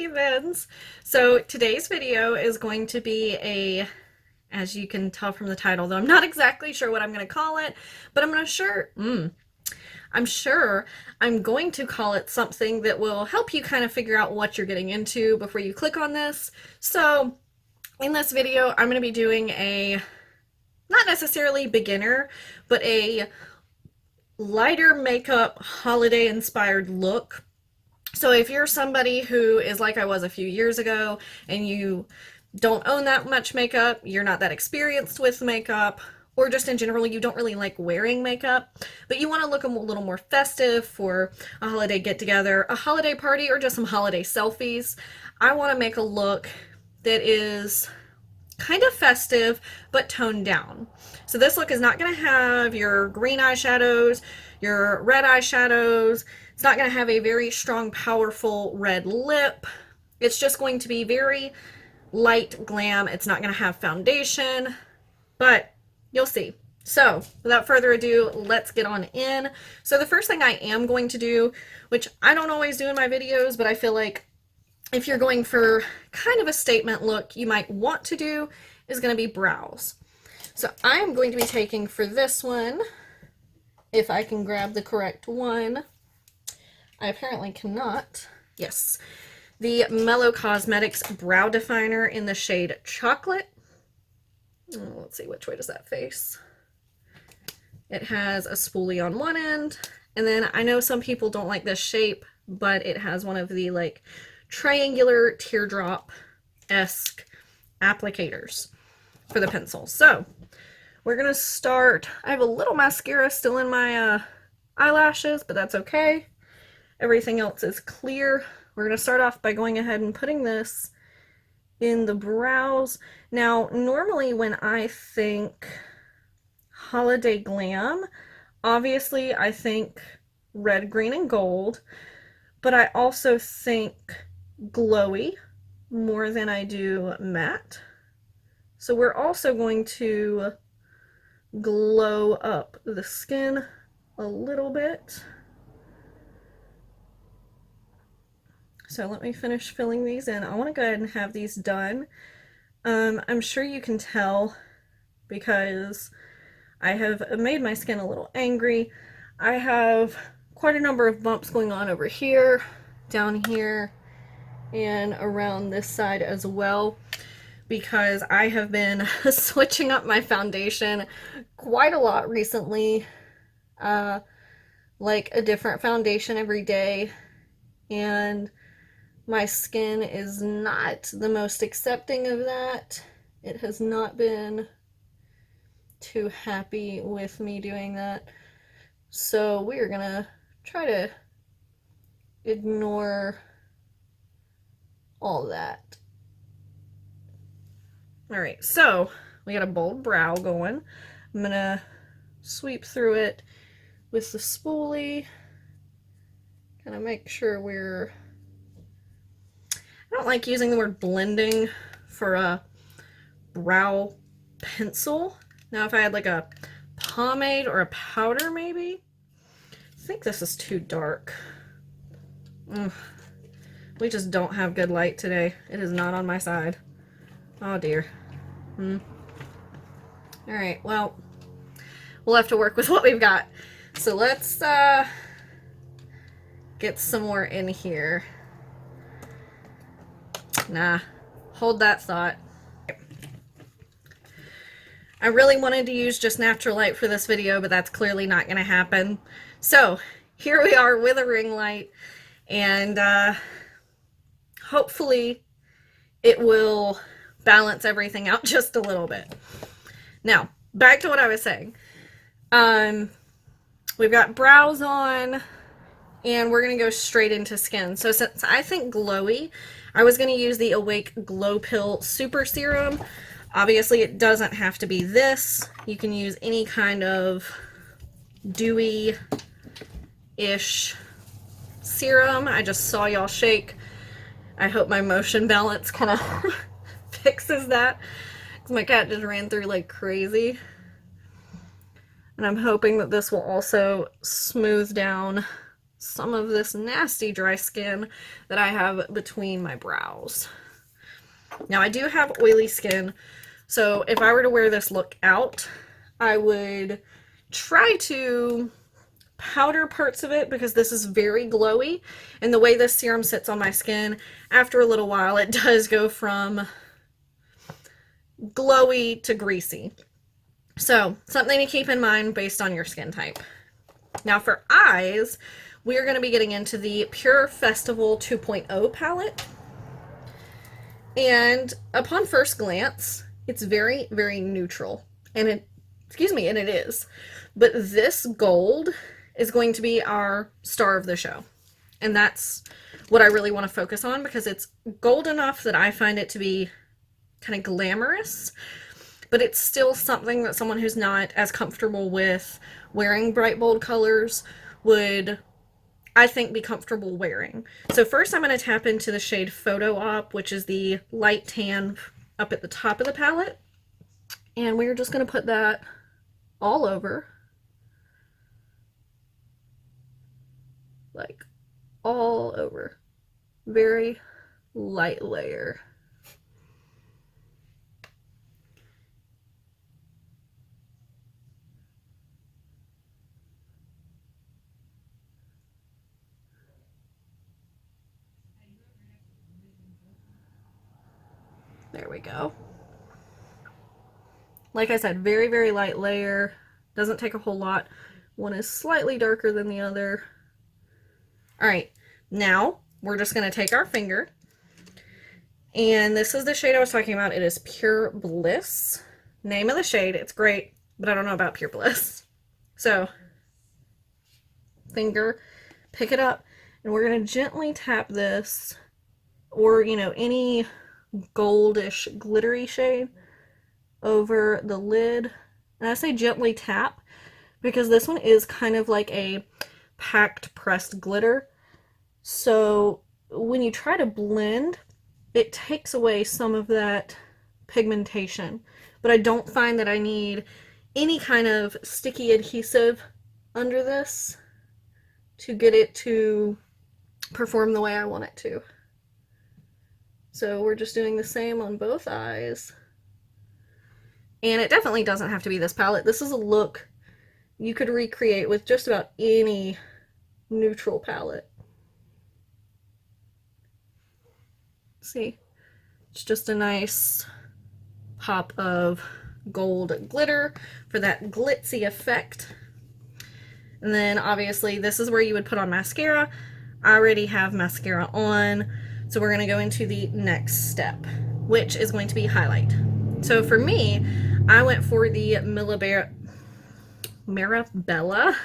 heathens. So today's video is going to be as you can tell from the title, though I'm not exactly sure what I'm going to call it, but I'm sure I'm going to call it something that will help you kind of figure out what you're getting into before you click on this. So in this video, I'm going to be doing not necessarily beginner, but a lighter makeup holiday inspired look. So if you're somebody who is like I was a few years ago and you don't own that much makeup, you're not that experienced with makeup, or just in general you don't really like wearing makeup, but you want to look a little more festive for a holiday get-together, a holiday party, or just some holiday selfies, I want to make a look that is kind of festive but toned down. So this look is not going to have your green eyeshadows, your red eyeshadows. It's not going to have a very strong, powerful red lip. It's just going to be very light glam. It's not going to have foundation, but you'll see. So without further ado, let's get on in. So the first thing I am going to do, which I don't always do in my videos, but I feel like if you're going for kind of a statement look, you might want to do, is going to be brows. So I am going to be taking for this one, if I can grab the correct one, I apparently cannot, yes, the Mellow Cosmetics Brow Definer in the shade Chocolate. Let's see, which way does that face? It has a spoolie on one end, and then I know some people don't like this shape, but it has one of the like triangular teardrop-esque applicators for the pencil. So we're gonna start. I have a little mascara still in my eyelashes, but that's okay. Everything else is clear. We're gonna start off by going ahead and putting this in the brows. Now, normally when I think holiday glam, obviously I think red, green, and gold, but I also think glowy more than I do matte. So we're also going to glow up the skin a little bit. So let me finish filling these in. I want to go ahead and have these done. I'm sure you can tell because I have made my skin a little angry. I have quite a number of bumps going on over here, down here, and around this side as well, because I have been switching up my foundation quite a lot recently, like a different foundation every day, and my skin is not the most accepting of that. It has not been too happy with me doing that. So we're gonna try to ignore all that. Alright, so we got a bold brow going. I'm gonna sweep through it with the spoolie. Kind of make sure we're... I don't like using the word blending for a brow pencil. Now if I had like a pomade or a powder maybe. I think this is too dark. We just don't have good light today. It is not on my side. Oh dear. Alright, well, we'll have to work with what we've got. So let's get some more in here. Nah, hold that thought. I really wanted to use just natural light for this video, but that's clearly not going to happen. So here we are with a ring light, and hopefully it will balance everything out just a little bit. Now, back to what I was saying. We've got brows on, and we're going to go straight into skin. So since I think glowy, I was going to use the Awake Glow Pill Super Serum. Obviously, it doesn't have to be this. You can use any kind of dewy-ish serum. I just saw y'all shake. I hope my motion balance kind of fixes that, because my cat just ran through like crazy. And I'm hoping that this will also smooth down some of this nasty dry skin that I have between my brows. Now I do have oily skin, so if I were to wear this look out, I would try to powder parts of it because this is very glowy, and the way this serum sits on my skin, after a little while it does go from glowy to greasy. So something to keep in mind based on your skin type. Now for eyes, we are going to be getting into the Pure Festival 2.0 palette. And upon first glance, it's very, very neutral. And it is. But this gold is going to be our star of the show. And that's what I really want to focus on because it's gold enough that I find it to be kind of glamorous, but it's still something that someone who's not as comfortable with wearing bright, bold colors would, I think, be comfortable wearing. So first I'm going to tap into the shade Photo Op, which is the light tan up at the top of the palette. And we're just going to put that all over. Like, all over. Very light layer. There we go. Like I said, very, very light layer. Doesn't take a whole lot. One is slightly darker than the other. Alright, now we're just going to take our finger. And this is the shade I was talking about. It is Pure Bliss. Name of the shade. It's great, but I don't know about Pure Bliss. So, finger, pick it up, and we're going to gently tap this, or, you know, any goldish glittery shade over the lid. And I say gently tap because this one is kind of like a packed pressed glitter, so when you try to blend, it takes away some of that pigmentation. But I don't find that I need any kind of sticky adhesive under this to get it to perform the way I want it to. So we're just doing the same on both eyes. And it definitely doesn't have to be this palette. This is a look you could recreate with just about any neutral palette. See, it's just a nice pop of gold glitter for that glitzy effect. And then obviously this is where you would put on mascara. I already have mascara on, so we're going to go into the next step, which is going to be highlight. So for me, I went for the Mirabella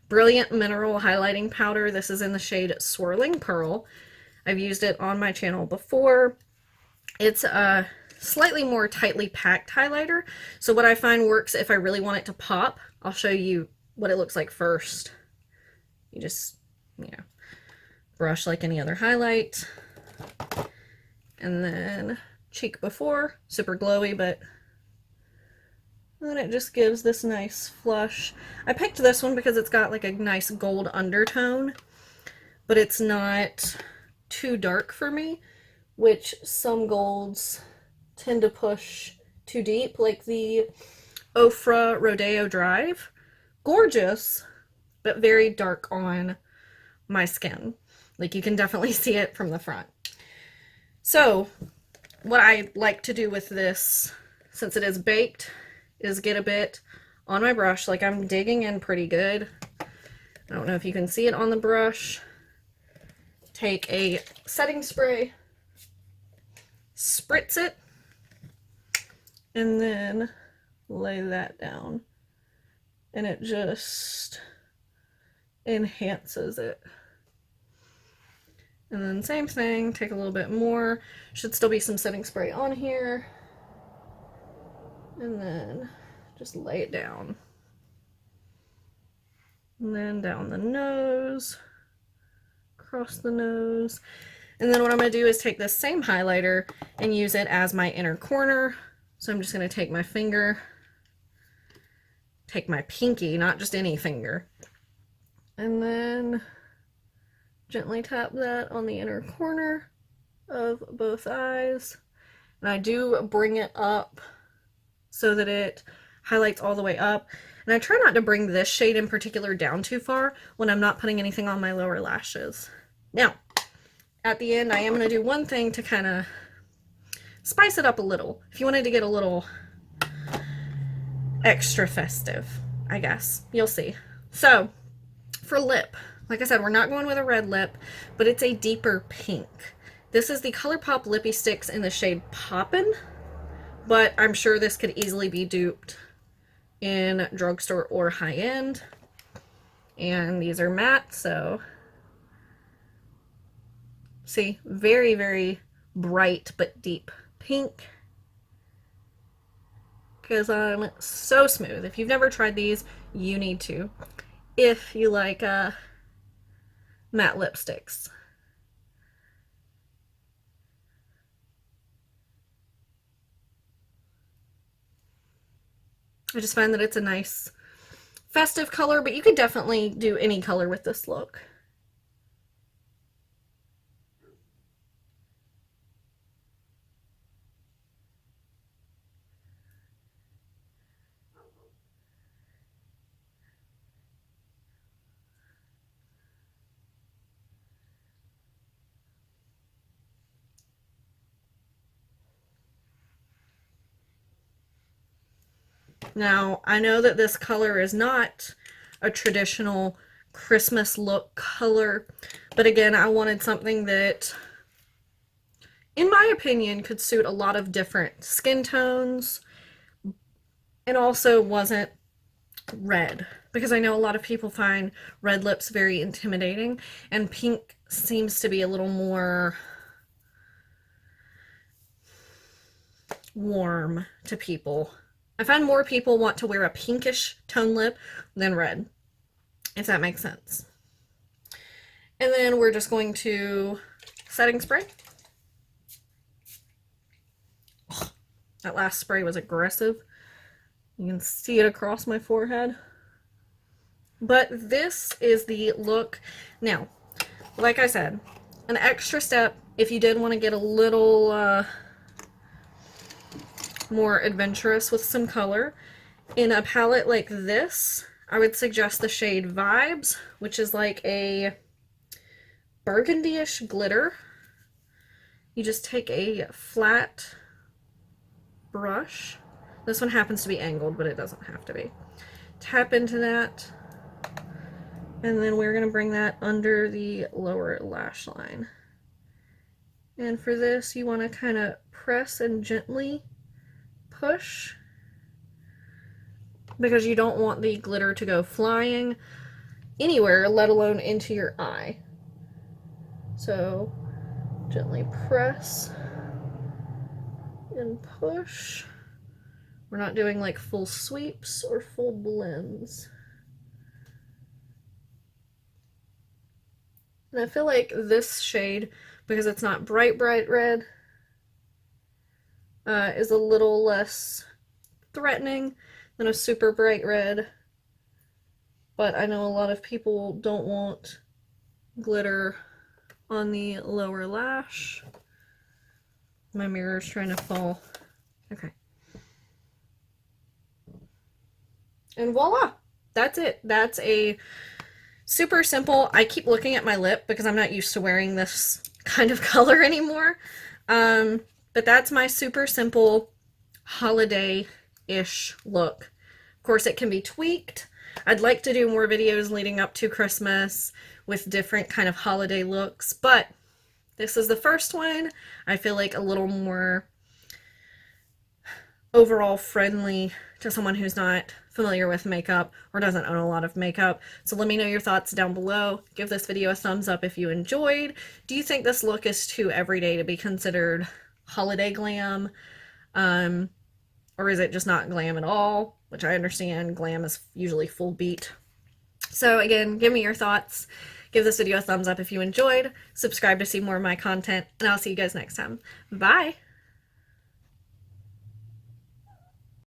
Brilliant Mineral Highlighting Powder. This is in the shade Swirling Pearl. I've used it on my channel before. It's a slightly more tightly packed highlighter. So what I find works if I really want it to pop, I'll show you what it looks like first. You just, you know, brush like any other highlight. And then cheek before, super glowy, but then it just gives this nice flush. I picked this one because it's got like a nice gold undertone, but it's not too dark for me, which some golds tend to push too deep, like the Ofra Rodeo Drive. Gorgeous, but very dark on my skin. Like you can definitely see it from the front. So what I like to do with this, since it is baked, is get a bit on my brush. Like I'm digging in pretty good. I don't know if you can see it on the brush. Take a setting spray, spritz it, and then lay that down. And it just enhances it. And then same thing, take a little bit more. Should still be some setting spray on here. And then just lay it down. And then down the nose, across the nose. And then what I'm going to do is take this same highlighter and use it as my inner corner. So I'm just going to take my finger, take my pinky, not just any finger, and then Gently tap that on the inner corner of both eyes. And I do bring it up so that it highlights all the way up. And I try not to bring this shade in particular down too far when I'm not putting anything on my lower lashes. Now, at the end, I am going to do one thing to kind of spice it up a little. If you wanted to get a little extra festive, I guess. You'll see. So, for lip, like I said, we're not going with a red lip, but it's a deeper pink. This is the Colourpop Lippie Stix in the shade Poppin', but I'm sure this could easily be duped in drugstore or high-end. And these are matte, so see, very, very bright but deep pink. Because I'm so smooth. If you've never tried these, you need to. If you like matte lipsticks. I just find that it's a nice festive color, but you could definitely do any color with this look. Now, I know that this color is not a traditional Christmas look color, but again, I wanted something that, in my opinion, could suit a lot of different skin tones and also wasn't red, because I know a lot of people find red lips very intimidating, and pink seems to be a little more warm to people. I find more people want to wear a pinkish tone lip than red, if that makes sense. And then we're just going to setting spray. Oh, that last spray was aggressive. You can see it across my forehead. But this is the look. Now, like I said, an extra step if you did want to get a little more adventurous with some color. In a palette like this, I would suggest the shade Vibes, which is like a burgundy-ish glitter. You just take a flat brush. This one happens to be angled, but it doesn't have to be. Tap into that, and then we're going to bring that under the lower lash line. And for this, you want to kind of press and gently push, because you don't want the glitter to go flying anywhere, let alone into your eye. So gently press and push. We're not doing like full sweeps or full blends. And I feel like this shade, because it's not bright red, is a little less threatening than a super bright red. But I know a lot of people don't want glitter on the lower lash. My mirror's trying to fall. Okay. And voila! That's it. That's a super simple. I keep looking at my lip because I'm not used to wearing this kind of color anymore. But that's my super simple holiday-ish look. Of course, it can be tweaked. I'd like to do more videos leading up to Christmas with different kind of holiday looks, but this is the first one. I feel like a little more overall friendly to someone who's not familiar with makeup or doesn't own a lot of makeup. So let me know your thoughts down below. Give this video a thumbs up if you enjoyed. Do you think this look is too everyday to be considered holiday glam? Or is it just not glam at all? Which I understand, glam is usually full beat. So again, give me your thoughts. Give this video a thumbs up if you enjoyed. Subscribe to see more of my content, and I'll see you guys next time. Bye!